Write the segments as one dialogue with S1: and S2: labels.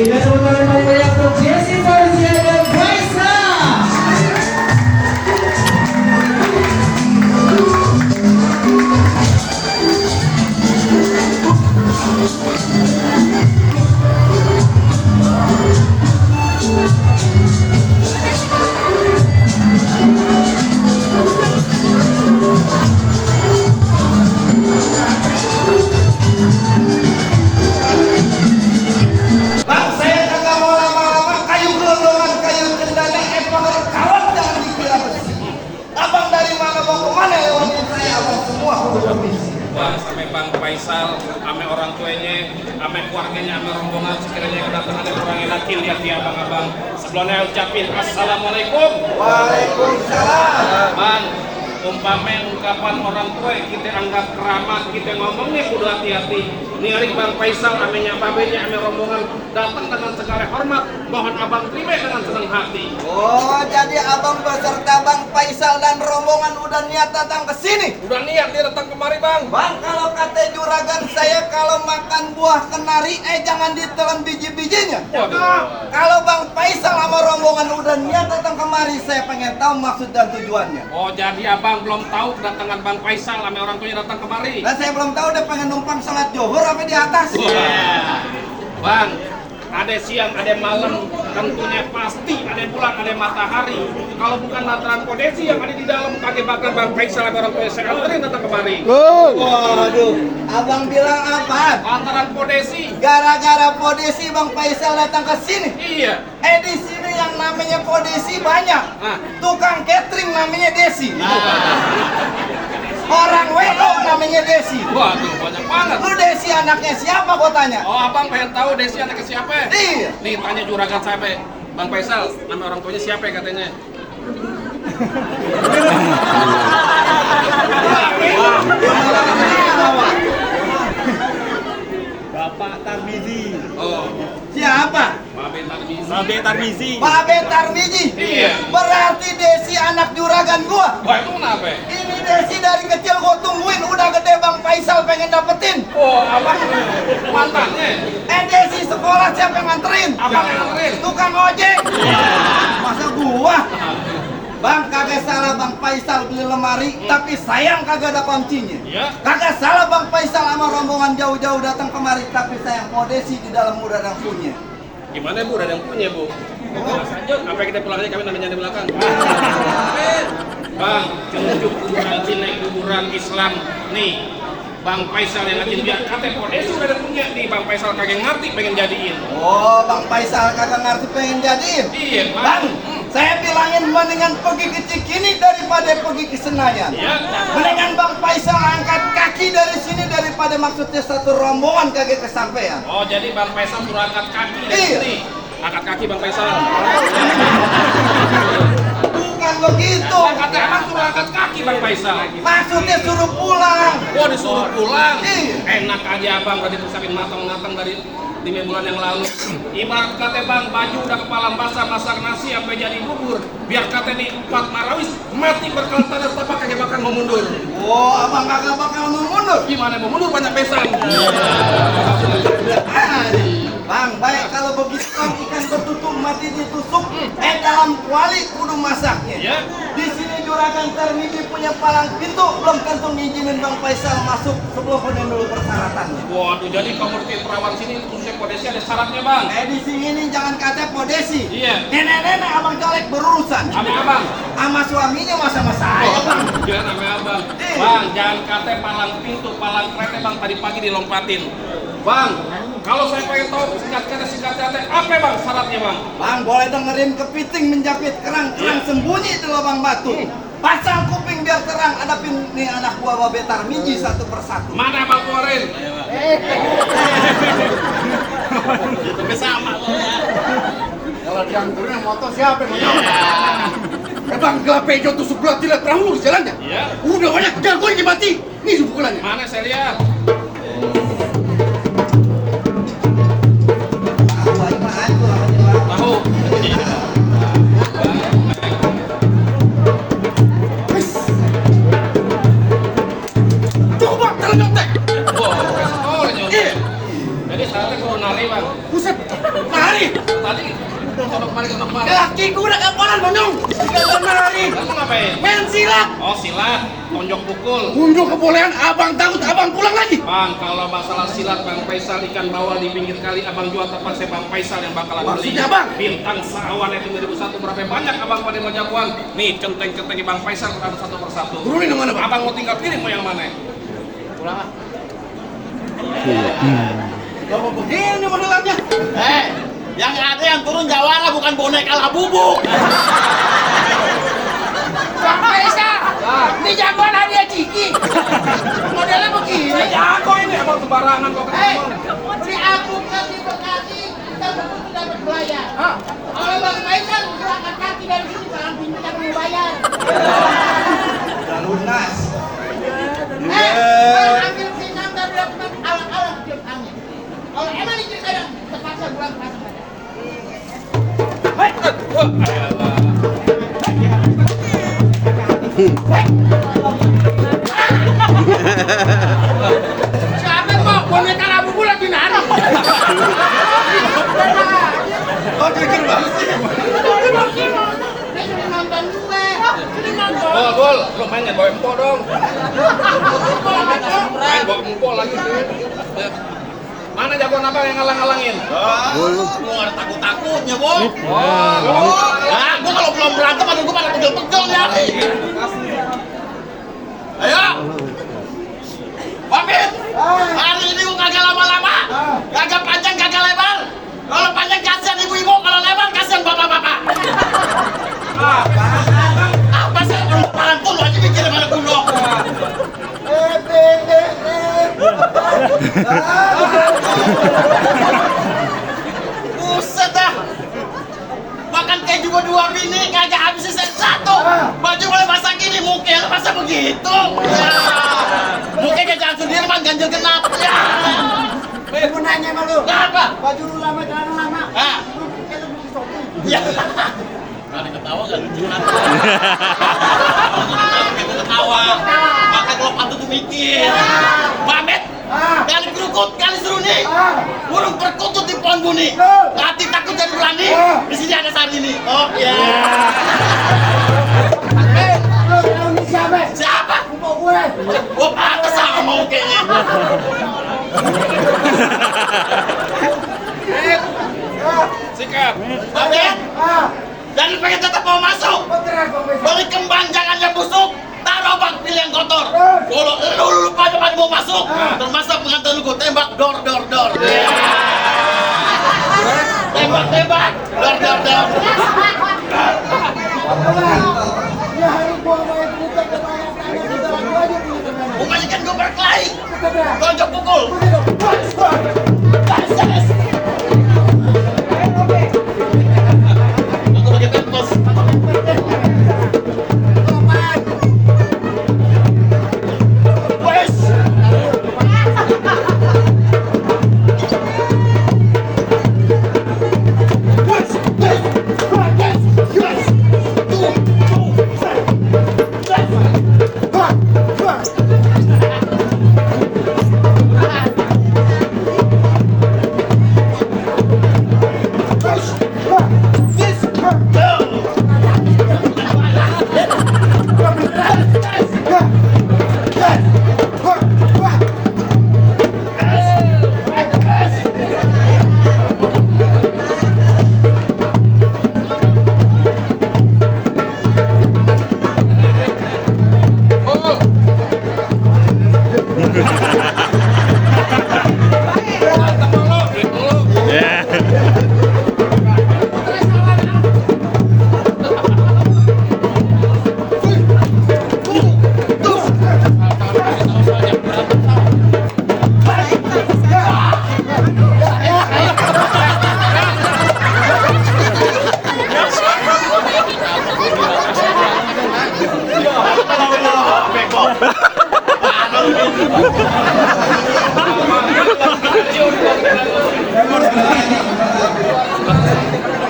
S1: Berikan tepuk tangan paling banyak untuk Jesse Fauzia dan Faisal.
S2: Bang, saya kagak mau lama-lama kayu gelondongan, kayu kendali, kawan jangan dikira besi. Abang dari mana mau kemana lewatin saya, abang semua udah permisi.
S3: Wah, sampai Bang Faisal, ame orang tuanya, ame keluarganya, ame rombongan sekiranya kedatangan dari orang yang laki lihat ya abang-abang. Sebelumnya ucapin assalamualaikum.
S2: Waalaikumsalam.
S3: Bang, umpame ungkapan orang tua kita anggap keramat, kita ngomongnya kudu hati-hati. Ini hari Bang Faisal, amenya babenya, ame rombongan datang dengan segala hormat, mohon abang terima dengan senang hati.
S2: Oh, jadi abang beserta Bang Faisal dan rombongan udah niat datang ke sini.
S3: Udah niat dia datang kemari Bang.
S2: Bang, kalau kata juragan saya kalau makan buah kenari, jangan ditelan biji-bijinya.
S3: Waduh.
S2: Kalau Bang Faisal sama rombongan udah niat datang kemari, saya pengen tahu maksud dan tujuannya.
S3: Oh, jadi abang belum tahu kedatangan Bang Faisal, ame orang tuanya datang kemari.
S2: Dan saya belum tahu dia pengen numpang salat Johor apa di atas.
S3: Wah. Bang, ada siang, ada malam, tentunya pasti ada bulan, ada matahari. Kalau bukan lantaran kondisi yang ada di dalam kaki bakar Bang Faisal sama orang tua saya anterin datang kemari.
S2: Waduh, abang bilang apa?
S3: Lantaran kondisi.
S2: Gara-gara podesi Bang Faisal datang ke sini.
S3: Iya.
S2: Di sini yang namanya podesi banyak.
S3: Nah.
S2: Tukang catering namanya Desi.
S3: Nah.
S2: Orang WO namanya Desi.
S3: Waduh, banyak banget.
S2: Lu Desi anaknya siapa gua tanya?
S3: Oh, abang pengen tahu Desi anaknya siapa?
S2: Iya.
S3: Nih, tanya juragan siapa? Bang Faisal, nama orang tuanya siapa katanya?
S4: Bapak Tarmizi.
S3: Oh,
S2: Siapa?
S3: Babe Tarmizi.
S4: Babe Tarmizi.
S2: Babe Tarmizi.
S3: Iya.
S2: Berarti Desi anak juragan gua.
S3: Wah, itu kenapa?
S2: Ini Desi dari kecil gua tungguin, udah gede Bang Faisal pengen dapetin.
S3: Oh, abang mantannya.
S2: Desi sekolah siapa yang nganterin?
S3: Abang yang nganterin.
S2: Tukang ojek. Masa gua? Bang, kagak salah Bang Faisal beli lemari, tapi sayang kagak ada kuncinya.
S3: Iya.
S2: Kagak salah Bang Faisal sama rombongan jauh-jauh datang kemari, tapi sayang Desi di dalam udah ada yang punya.
S3: Gimana Bu, udah ada yang punya Bu? Lanjut, sampai kita pulang aja kami namanya di belakang. Bang, tunjuk kuburan Cina, kuburan Islam. Nih, Bang Faisal yang ngajin biar kata Desi udah ada punya nih, Bang Faisal kagak ngerti pengen jadiin.
S2: Oh, Bang Faisal kagak ngerti pengen jadiin.
S3: Iya,
S2: Bang, saya bilangin mendingan pergi ke Cikini daripada pergi ke Senayan.
S3: Iya.
S2: Mendingan Bang Faisal angkat kaki dari sini daripada maksudnya satu rombongan kagak kesampaian.
S3: Oh, jadi Bang Faisal suruh angkat kaki dari
S2: Iya.
S3: sini. Angkat kaki Bang Faisal.
S2: Bukan begitu.
S3: Kata emang suruh angkat kaki Bang Faisal.
S2: Maksudnya suruh pulang.
S3: Oh, disuruh pulang.
S2: Iya.
S3: Enak aja Abang udah dipersiapin matang-matang dari 5 bulan yang lalu. Ibarat kata Bang, baju udah kepala basah, masak nasi sampai jadi bubur. Biar kata nih 4 marawis mati berkelantara tapi kagak bakal mau mundur.
S2: Oh, abang kagak bakal mau mundur.
S3: Gimana mau mundur banyak besan.
S2: Bang, baik kalau begitu ikan bertutup mati ditusuk. Dalam kuali kudu masaknya.
S3: Ya.
S2: Di sini juragan Tarmizi punya palang pintu, belum tentu ngizinin Bang Faisal masuk sebelum penuhi dulu persyaratannya.
S3: Waduh, jadi komoditi perawan sini khususnya Podesi ada syaratnya Bang.
S2: Di sini jangan kata podesi.
S3: Iya.
S2: Nenek-nenek abang colek berurusan.
S3: Abang.
S2: Sama suaminya sama saya, Bang.
S3: Jangan sama Abang. Bang, jangan kata palang pintu, palang kereta Bang tadi pagi dilompatin. Bang, kalau saya pengen tahu singkat kata apa Bang syaratnya Bang?
S2: Bang, boleh dengerin kepiting menjepit kerang sembunyi di lubang batu. Pasang kuping biar terang, hadapin nih anak buah Babe Tarmizi satu persatu.
S3: Mana Bang keluarin?
S4: Tapi sama loh ya.
S2: Kalau dianturin yang motor siapa yang motor?
S5: Bang, gak pejo tuh sebelah tidak terang lurus jalannya.
S3: Iya.
S5: Udah banyak jagoan yang mati. Nih pukulannya.
S3: Mana saya lihat? Tahu.
S5: Coba jalan nyontek.
S3: Wah, oh,
S5: Iya.
S3: jadi syaratnya perlu nari Bang.
S5: Buset. Nari.
S3: kemari.
S5: Lakiku udah kapanan Banyong. Kemari.
S3: Kamu ngapain?
S5: Main silat.
S3: Oh silat, tonjok pukul.
S5: Unjuk kebolehan abang takut abang pulang lagi.
S3: Bang, kalau masalah silat Bang Faisal ikan bawal di pinggir kali abang jual terpaksa Bang Faisal yang bakalan beli.
S5: Maksudnya, Bang?
S3: Bintang Sawan itu 2001 berapa banyak abang pada mau jagoan. Nih centeng-centeng di Bang Faisal ada satu persatu.
S5: Turunin yang mana Bang?
S3: Abang mau tinggal pilih mau yang mana? Pulang ah.
S5: Gak mau begini modelannya.
S4: Yang ada yang turun jawara bukan boneka labubuk.
S1: Bang Faisal, ini jagoan hadiah Ciki. Modelnya begini.
S3: Jago ini abang sembarangan kok.
S1: Si aku kan di Bekasi, kita betul dapat belayar. Kalau Bang Faisal berangkat kaki dari sini, jangan pintu yang mau bayar.
S2: Udah lunas.
S1: Ambil pinjam dari dapat alang-alang tiup angin. Kalau emang ini saya terpaksa pulang ke pasar. Siapa kok boneka labu lagi nari?
S5: Oh pikir Bang.
S1: Nonton gue, ini nonton.
S3: Bol, lu main nggak bawa empok dong. Main bawa empok lagi. Mana jagoan abang yang ngalang-ngalangin?
S4: Gua ada takut-takutnya, Bol.
S3: Nah,
S4: Gua kalau belum berantem aduh gua pada pegel-pegel nyari. Ayo. Pamit. Hari ini gua kagak lama-lama. Kagak panjang, kagak lebar. Kalau panjang kasihan ibu-ibu, kalau lebar kasihan bapak-bapak. Apa sih kalau pantun lu aja mikir pada kuno. Buset dah. Makan keju gua 2 bini kagak habis set 1. Baju boleh masak gini, muka masa begitu. Ya. Muka kayak Jalan Sudirman ganjil genap. Ya.
S1: Mau nanya sama lu.
S4: Kenapa?
S1: Baju lu lama, celana lama.
S4: Ah.
S1: Lu kayak lu beli shopping.
S4: Ya. Ada ketawa kan? Ketawa. Maka kalau pantun tuh mikir. Pamit. Kali kerukut, kali seruni. Burung perkutut di pohon buni. Hati takut jadi berani. Di sini ada Sardini. Oh ya.
S1: Lu ini siapa?
S4: Siapa?
S1: Mau gue.
S4: Gua pantas sama mau kayaknya.
S3: sikat.
S4: Pamit. Jangan pengen tetap mau masuk. Beli kembang jangan yang busuk. Taruh bang pilih yang kotor. Kalau lu lupa cepat mau masuk, termasuk pengantin lu gua tembak dor. Tembak dor.
S1: Ya hari gua mau buka ke tangan kita lagi aja dulu.
S4: Bukannya gua berkelahi. Tonjok pukul. Aku pakai tempes.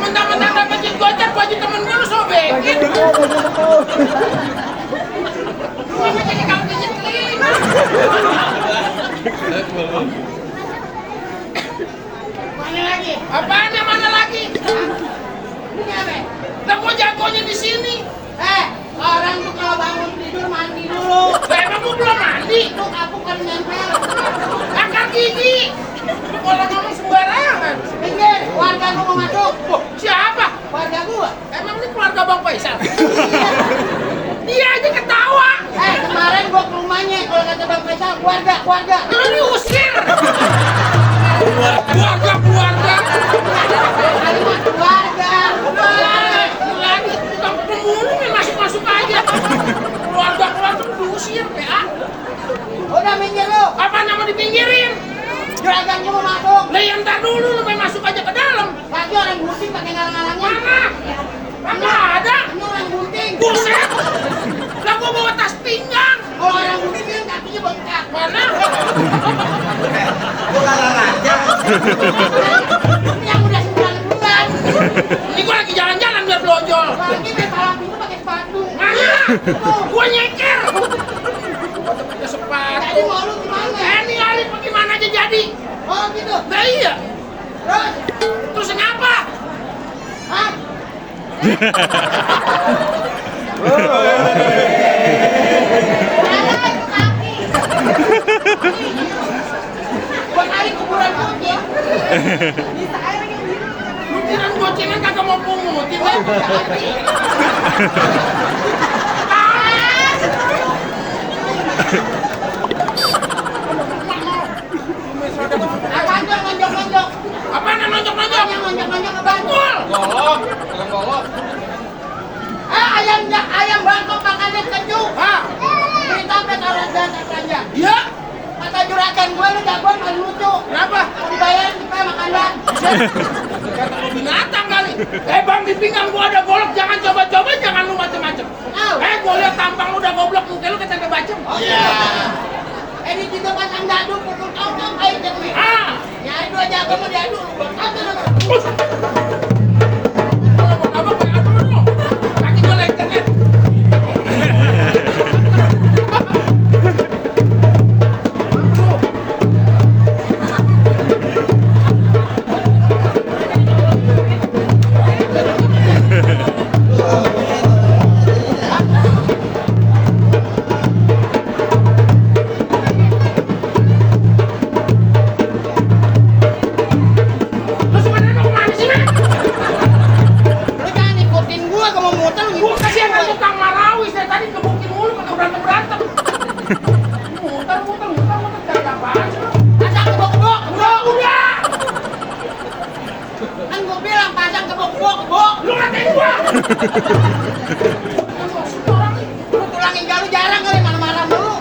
S1: Mentang-mentang dapetin gocap baju temen gue lu sobekin. Lu apa jadi kamu nyetlin? Mana lagi? Apaan yang mana lagi? bukan nempel.
S3: Akar gigi. Kalau ngomong sembarangan.
S1: Minggir, warga gua mau masuk.
S3: Oh, siapa?
S1: Warga gua.
S3: Emang ini keluarga Bang Faisal? Dia aja ketawa.
S1: Kemarin gua ke rumahnya, kalau kata Bang Faisal, keluarga.
S3: Lu diusir. Keluarga.
S1: Kali mah keluarga.
S3: Lagi tukang pemulung yang masuk aja. Keluarga diusir ya.
S1: Udah minggir lu.
S3: Apa nama dipinggirin?
S1: Juragan gua mau masuk.
S3: Lah yang ntar dulu lu main masuk aja ke dalam.
S1: Lagi orang gunting pakai ngalang-ngalangin.
S3: Mana? Nggak ada.
S1: Ini orang gunting.
S3: Buset. Lah gua bawa tas pinggang.
S1: Kalau orang gunting kan kakinya bengkak.
S3: Mana?
S2: Bukan aja.
S1: Yang udah 9 bulan.
S3: Ini gua lagi jalan-jalan biar blonjol.
S1: Lagi main palang pintu pakai sepatu.
S3: Mana? Gua nyeker. Pakai sepatu.
S1: Jadi mau lu gimana?
S3: Ini Ali bagaimana aja jadi?
S1: Oh gitu.
S3: Nah iya.
S1: Terus?
S3: Terus kenapa?
S1: Hah? Buat hari kuburan kucing.
S3: Lu kira gocengan kagak mau pungutin ya?
S1: Apaan tuh nonjok-nonjok?
S3: Apaan yang nonjok-nonjok?
S1: Yang nonjok-nonjok ke Bantul.
S3: Golok.
S1: Ayam Bangkok makannya keju.
S3: Hah?
S1: Ditambah taruh dasar belanja.
S3: Iya?
S1: Kata juragan gue lu jagoan paling lucu.
S3: Kenapa?
S1: Mau dibayarin kita makan dah.
S3: Kata lu binatang kali. Bang, di pinggang gua ada golok, jangan coba-coba, jangan lu macem-macem. Gua liat tampang lu udah goblok, muka lu ketempe bacem.
S1: Iya. Ini juga pasang dadu pukul kau air jernih. Ya itu aja aku mau diadu. Kata lu.
S3: Apa kayak apa lu? Kaki gua lengket. Lu sebenarnya mau kemana sih, Mek?
S1: Lu jangan ikutin gua mau muter lu.
S3: Gua kasihan kan tukang marawis dari tadi kebukin mulu kagak berantem. Muter, cari apaan sih lu?
S1: Pasang kebok-kebok.
S3: Udah.
S1: Kan gua bilang pasang kebok-kebok.
S3: Lu ngatain gua.
S1: Lu tulangin galu jarang kali marah-marah dulu.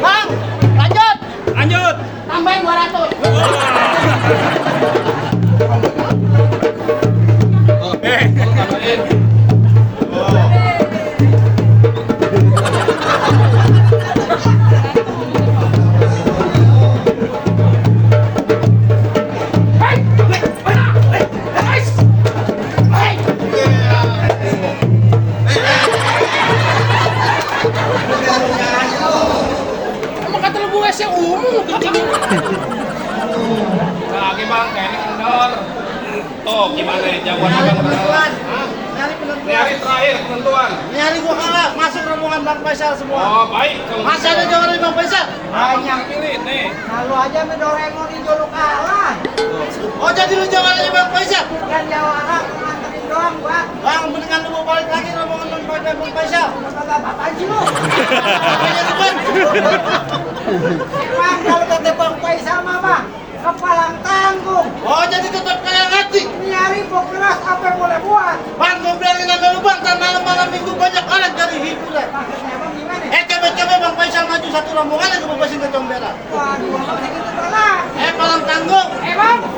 S1: Bang, lanjut.
S3: Lanjut.
S1: Tambahin 200.
S3: Emang kata lu gue sih umum kencingin. Lagi bang, kayak ini kendor. Tuh gimana ya jagoan abang
S6: Penentuan.
S3: Ini hari terakhir penentuan.
S6: Nyari gua kalah, masuk rombongan Bang Faisal semua.
S3: Oh baik kalau
S6: Masih ada jawaban dari Bang Faisal?
S3: banyak pilih nih.
S6: Kalau aja mendorengon hijau lu kalah. Oh jadi lu jawabannya Bang Faisal? Kan jawab nganterin doang, Bang. Bang, mendingan lu mau balik lagi rombongan Bang Faisal. Apaan sih lu? Apanya lu, Bang? Bang, kalau kata Bang Faisal mah, Bang, kepalang tanggung. Oh jadi tetap kayak hati. Nyari kok keras apa yang boleh buat. Bang, gue bilangin sama lu Bang, kan malam-malam minggu banyak orang cari hiburan. Maksudnya Bang gimana? Coba-coba Bang Faisal maju satu rombongan aja bebasin ke comberan. Waduh, gitu lah. Palang tanggung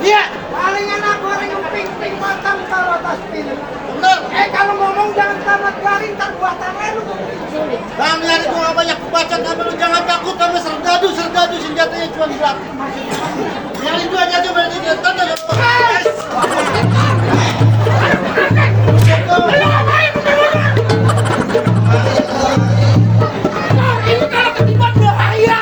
S6: Iya. Paling enak goreng emping-emping matang taruh atas piring. Bener. Kalau ngomong jangan tamat garing, ntar buatannya lu sulit. Bang, nyari gua banyak baca, tapi lu jangan takut sama serdadu senjatanya cuma berat. Nyari gua aja berarti dia tanda.
S1: Itu kalau ketiban bahaya.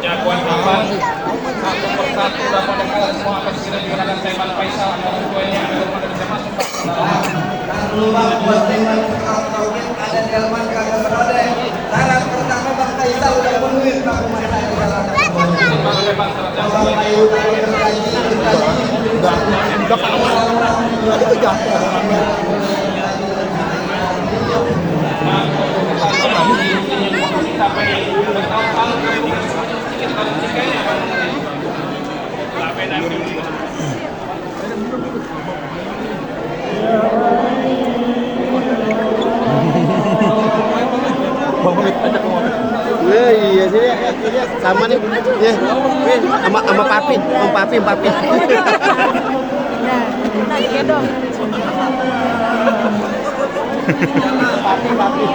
S3: Jagoan kapan satu persatu dapat dekat semua apa sih digunakan Taiwan Faisal orang tuanya ada bisa masuk.
S2: Dan lupa buat teman kawin ada delman kagak berode. Syarat pertama Bang Faisal udah penuhi aku masa di dalam. Bang Bayu
S6: Iya sih sama nih. Ya. Sama papi, om papi.
S7: Nah, iya dong.
S6: Papi.